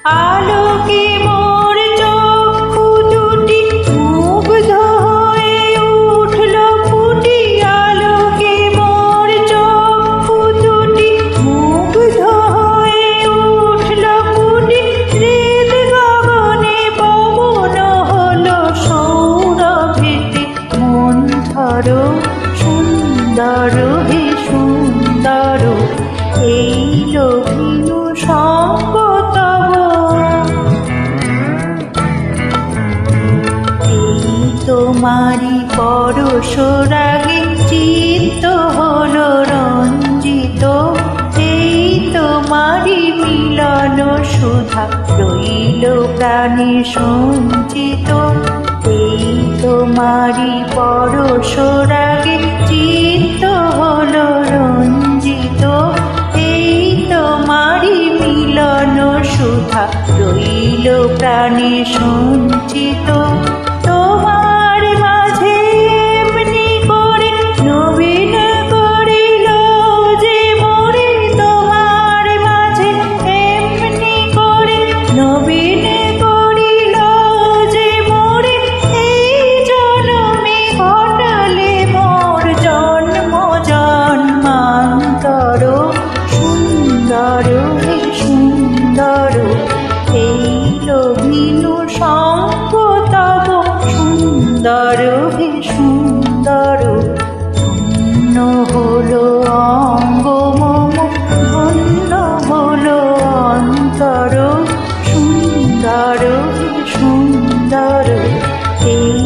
আলোকে মোর চক্ষু দুটি মুগ্ধ হয়ে উঠল ফুটি। আলোকে মোর চক্ষু দুটি মুগ্ধ হয়ে উঠল ফুটি। হৃদ গগনে পবন হলো সৌরভেতে মন্থর। সুন্দর হে সুন্দর এই লোভিনু সঙ্গ তব। এই তোমারি পরশ রাগে চিত্ত হলো রঞ্জিত। এই তোমারি মিলন সুধা রইল প্রাণে সঞ্চিত। এই তোমারি পরশ রাগে চিত্ত হলো রঞ্জিত। এই তোমারি মিলন সুধা রইল প্রাণে সঞ্চিত। তোমার মাঝে এমনি করে নবীন করিল যে মোরে। তোমার মাঝে এমনি করে নবীন করিল যে মোরে। এই জনমে ঘটালে মোর জন্ম জন্মান্তর। সুন্দর হে সুন্দর এই লোভিনু সঙ্গ তব। সুন্দর হে সুন্দর ধন্য হলো অঙ্গ মম, ধন্য হলো অন্তর। সুন্দর হে সুন্দর এই